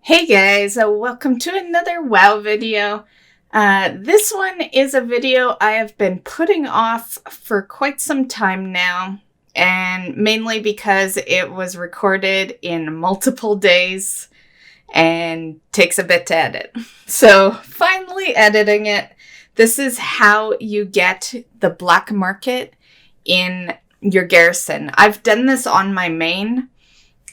Hey guys, welcome to another WoW video. This one is a video I have been putting off for quite some time now, and mainly because it was recorded in multiple days and takes a bit to edit. So finally editing it. This is how you get the black market in your garrison. I've done this on my main,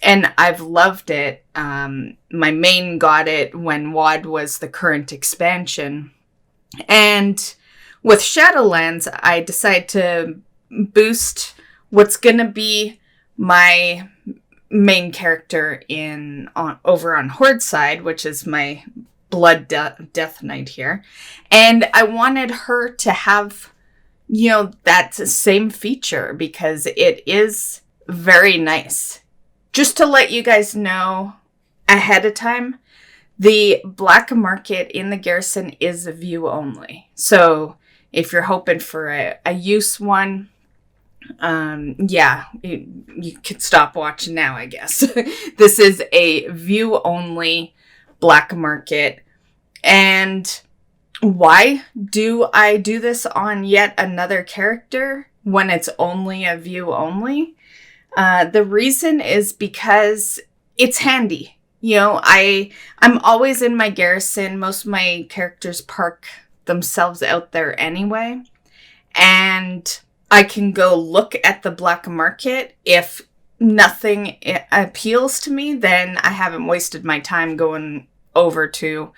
and I've loved it. My main got it when WoD was the current expansion. And with Shadowlands, I decided to boost what's going to be my main character over on Horde side, which is my Blood Death Knight here. And I wanted her to have, that same feature because it is very nice. Just to let you guys know ahead of time, the black market in the garrison is view only. So if you're hoping for a use one, you could stop watching now, I guess. This is a view only black market. And why do I do this on yet another character when it's only a view only? The reason is because it's handy. I'm always in my garrison. Most of my characters park themselves out there anyway. And I can go look at the black market. If nothing appeals to me, then I haven't wasted my time going over to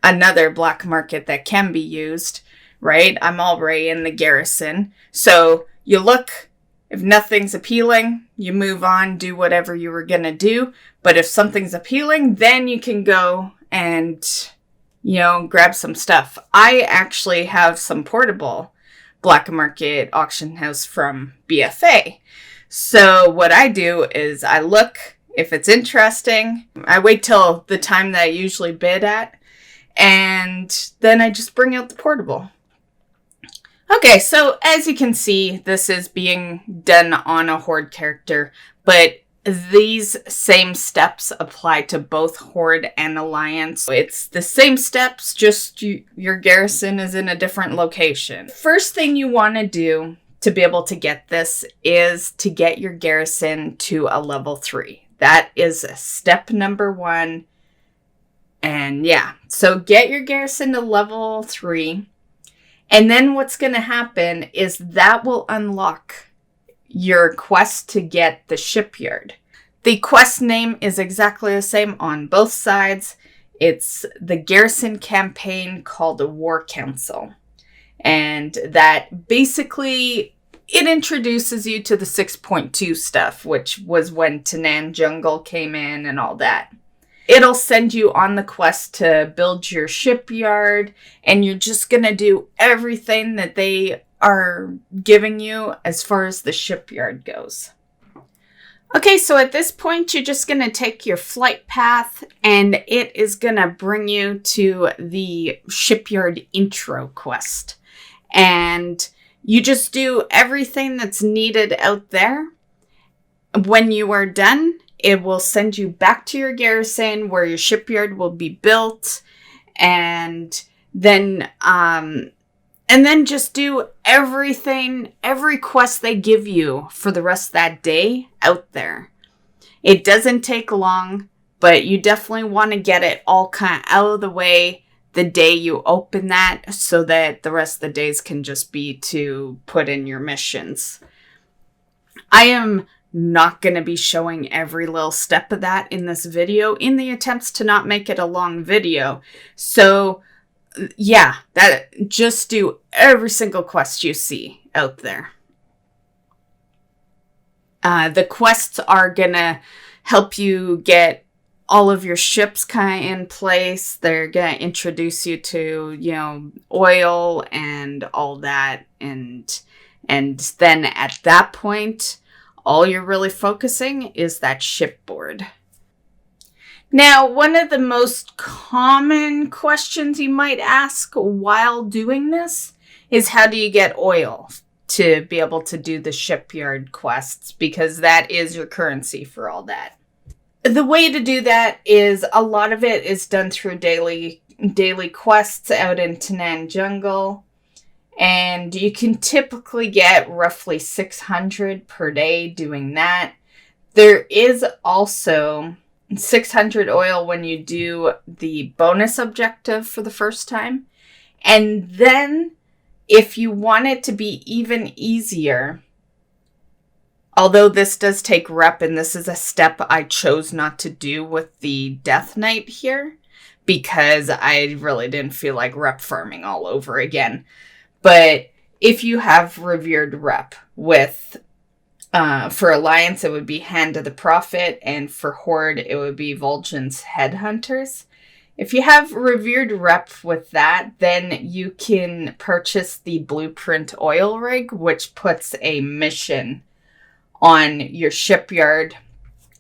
another black market that can be used, right? I'm already in the garrison. So you look. If nothing's appealing, you move on, do whatever you were going to do. But if something's appealing, then you can go and, grab some stuff. I actually have some portable black market auction house from BFA. So what I do is I look, if it's interesting, I wait till the time that I usually bid at, and then I just bring out the portable. Okay, so as you can see, this is being done on a Horde character, but these same steps apply to both Horde and Alliance. It's the same steps, just your garrison is in a different location. First thing you want to do to be able to get this is to get your garrison to a level 3. That is step number 1. And so get your garrison to level 3. And then what's going to happen is that will unlock your quest to get the Shipyard. The quest name is exactly the same on both sides. It's the garrison campaign called the War Council. And that basically, it introduces you to the 6.2 stuff, which was when Tanan Jungle came in and all that. It'll send you on the quest to build your shipyard, and you're just going to do everything that they are giving you as far as the shipyard goes. Okay, so at this point, you're just going to take your flight path, and it is going to bring you to the shipyard intro quest. And you just do everything that's needed out there. When you are done, it will send you back to your garrison where your shipyard will be built, and then just do everything, every quest they give you for the rest of that day out there. It doesn't take long, but you definitely want to get it all kind of out of the way the day you open that, so that the rest of the days can just be to put in your missions. I am not going to be showing every little step of that in this video in the attempts to not make it a long video. So just do every single quest you see out there. The quests are going to help you get all of your ships kind of in place. They're going to introduce you to, oil and all that. And then at that point, all you're really focusing is that shipboard. Now, one of the most common questions you might ask while doing this is, how do you get oil to be able to do the shipyard quests? Because that is your currency for all that. the way to do that is a lot of it is done through daily quests out in Tanan Jungle. And you can typically get roughly 600 per day doing that. There is also 600 oil when you do the bonus objective for the first time. And then if you want it to be even easier, although this does take rep, and this is a step I chose not to do with the Death Knight here, because I really didn't feel like rep farming all over again. But if you have revered rep with, for Alliance, it would be Hand of the Prophet, and for Horde, it would be Vol'jin's Headhunters. If you have revered rep with that, then you can purchase the Blueprint Oil Rig, which puts a mission on your shipyard.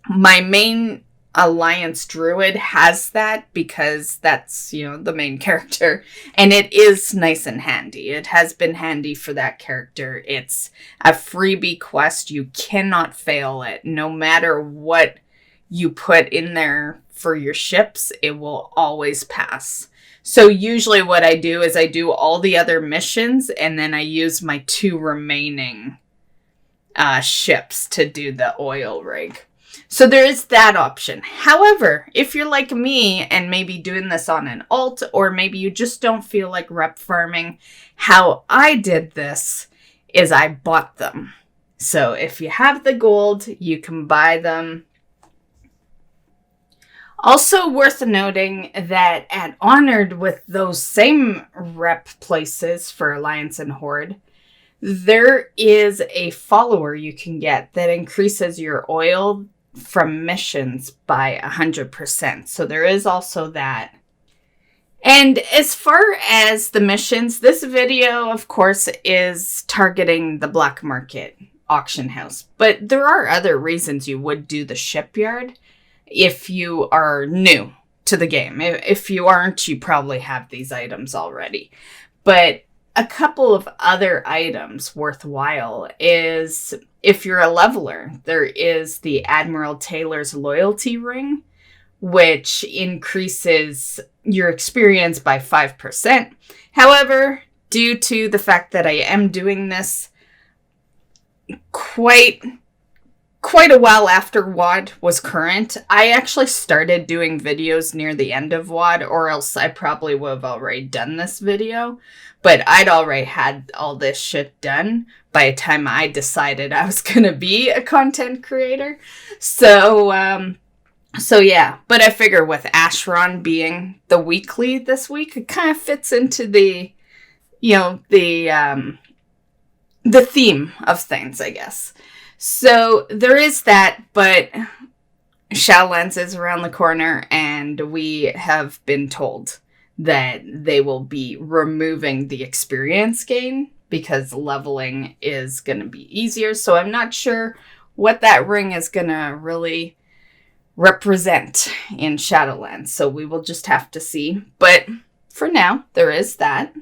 My main Alliance Druid has that because that's, the main character. And it is nice and handy. It has been handy for that character. It's a freebie quest. You cannot fail it. No matter what you put in there for your ships, it will always pass. So usually what I do is I do all the other missions and then I use my 2 remaining ships to do the oil rig. So there is that option. However, if you're like me and maybe doing this on an alt, or maybe you just don't feel like rep farming, how I did this is I bought them. So if you have the gold, you can buy them. Also worth noting that at Honored, with those same rep places for Alliance and Horde, there is a follower you can get that increases your oil from missions by 100%. So there is also that. And as far as the missions, this video, of course, is targeting the black market auction house. But there are other reasons you would do the shipyard if you are new to the game. If you aren't, you probably have these items already. But a couple of other items worthwhile is, if you're a leveler, there is the Admiral Taylor's loyalty ring, which increases your experience by 5%. However, due to the fact that I am doing this quite a while after WoD was current, I actually started doing videos near the end of WoD, or else I probably would have already done this video. But I'd already had all this shit done by the time I decided I was going to be a content creator. So yeah. But I figure with Ashron being the weekly this week, it kind of fits into the, the theme of things, I guess. So there is that, but Shadowlands is around the corner, and we have been told that they will be removing the experience gain because leveling is going to be easier. So I'm not sure what that ring is going to really represent in Shadowlands. So we will just have to see. But for now, there is that.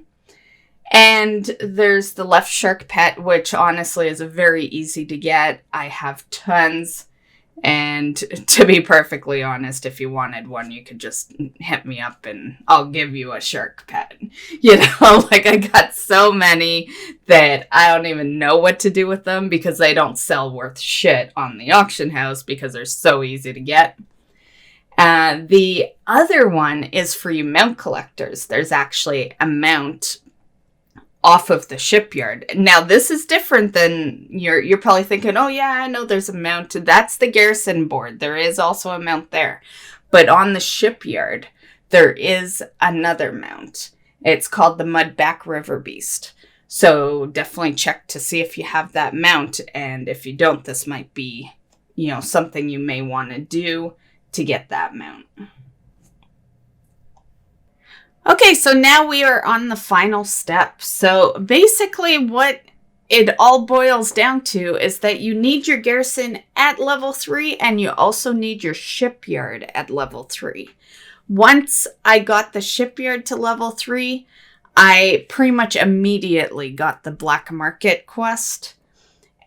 And there's the Left Shark Pet, which honestly is very easy to get. I have tons. And to be perfectly honest, if you wanted one, you could just hit me up and I'll give you a shark pet. I got so many that I don't even know what to do with them because they don't sell worth shit on the auction house because they're so easy to get. The other one is for you mount collectors. There's actually a mount off of the shipyard. Now, this is different than you're probably thinking, oh yeah, I know there's a mount. That's the Garrison board. There is also a mount there. But on the shipyard, there is another mount. It's called the Mudback River Beast. So definitely check to see if you have that mount. And if you don't, this might be, something you may want to do to get that mount. Okay, so now we are on the final step. So basically what it all boils down to is that you need your garrison at level 3 and you also need your shipyard at level 3. Once I got the shipyard to level 3, I pretty much immediately got the black market quest.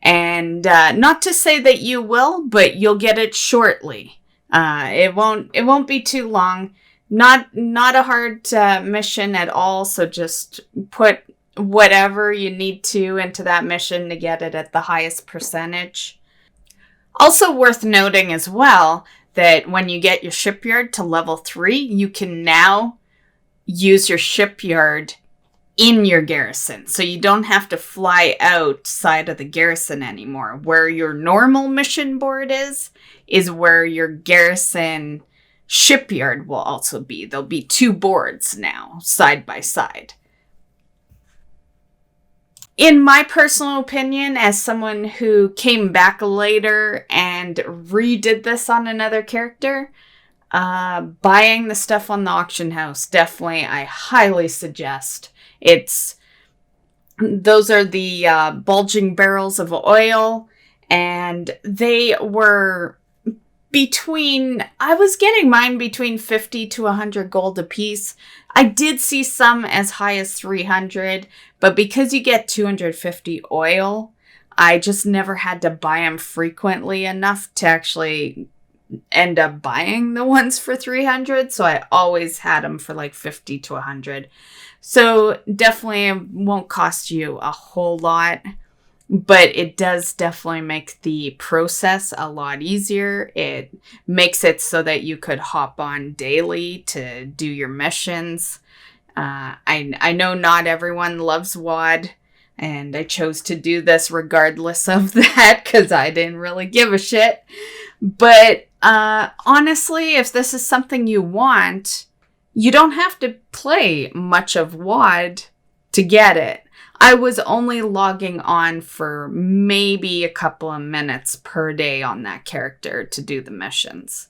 And not to say that you will, but you'll get it shortly. It won't be too long. Not a hard mission at all. So just put whatever you need to into that mission to get it at the highest percentage. Also worth noting as well that when you get your shipyard to level 3, you can now use your shipyard in your garrison. So you don't have to fly outside of the garrison anymore. Where your normal mission board is where your garrison shipyard will also be. There'll be 2 boards now, side by side. In my personal opinion, as someone who came back later and redid this on another character, buying the stuff on the auction house, definitely I highly suggest. Those are the bulging barrels of oil, and they were I was getting mine between 50 to 100 gold a piece. I did see some as high as 300, but because you get 250 oil, I just never had to buy them frequently enough to actually end up buying the ones for 300. So I always had them for like 50 to 100. So definitely won't cost you a whole lot. But it does definitely make the process a lot easier. It makes it so that you could hop on daily to do your missions. I know not everyone loves WoD, and I chose to do this regardless of that because I didn't really give a shit. But honestly, if this is something you want, you don't have to play much of WoD to get it. I was only logging on for maybe a couple of minutes per day on that character to do the missions.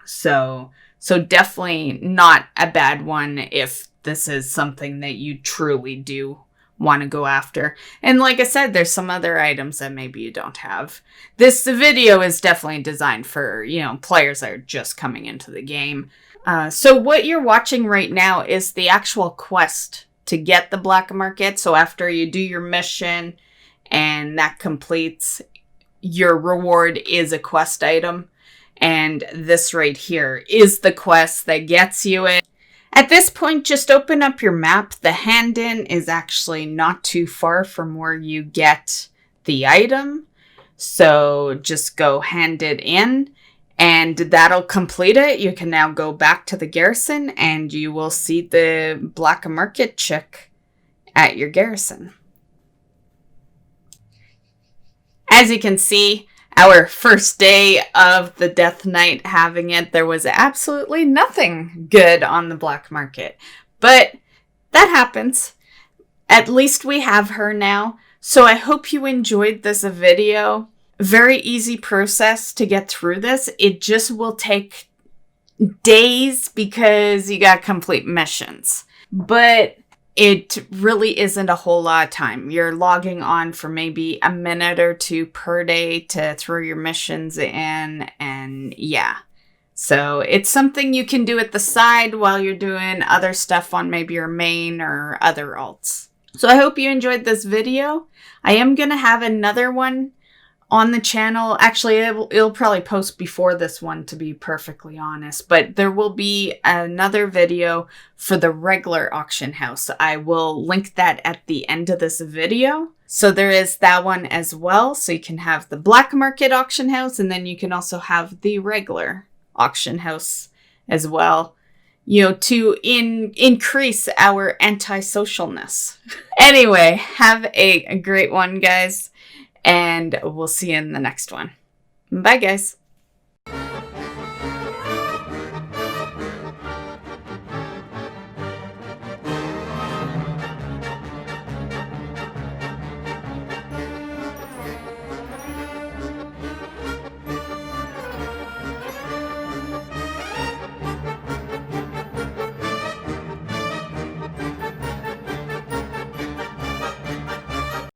So definitely not a bad one if this is something that you truly do want to go after. And like I said, there's some other items that maybe you don't have. This video is definitely designed for, players that are just coming into the game. So what you're watching right now is the actual quest to get the black market. So after you do your mission and that completes, your reward is a quest item. And this right here is the quest that gets you it. At this point, just open up your map. The hand-in is actually not too far from where you get the item. So just go hand it in. And that'll complete it. You can now go back to the garrison and you will see the black market chick at your garrison. As you can see, our first day of the Death Knight having it, there was absolutely nothing good on the black market. But that happens. At least we have her now. So I hope you enjoyed this video. Very easy process to get through this. It just will take days because you got complete missions. But it really isn't a whole lot of time. You're logging on for maybe a minute or 2 per day to throw your missions in, and yeah. So it's something you can do at the side while you're doing other stuff on maybe your main or other alts. So I hope you enjoyed this video. I am going to have another one on the channel. Actually, it'll probably post before this one, to be perfectly honest. But there will be another video for the regular auction house. I will link that at the end of this video. So there is that one as well. So you can have the black market auction house, and then you can also have the regular auction house as well, to increase our antisocialness. Anyway, have a great one, guys. And we'll see you in the next one. Bye, guys.